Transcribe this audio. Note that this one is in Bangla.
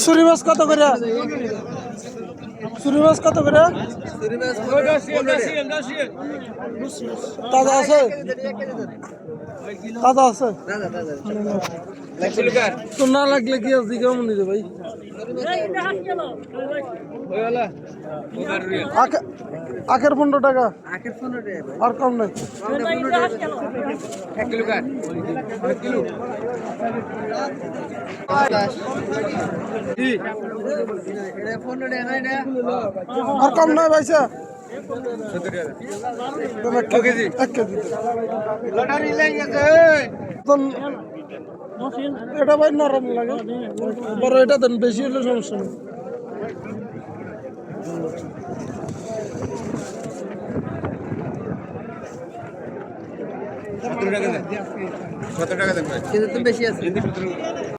সুরি মাছ কত করে? সুরি মাছ কত করে? তাজা আছে? তাজা আছে? তো না লাগলে কি আছে কেমন নিতে ভাই? আখের 15 টাকা, আর কম নাই। আর কম নয় ভাইসা, 1 কেজি। এটা ভাই নরম লাগে, বড় এটা দেন, বেশি হলে সমস্যা নেই। কত টাকা দেন? বেশি আছে।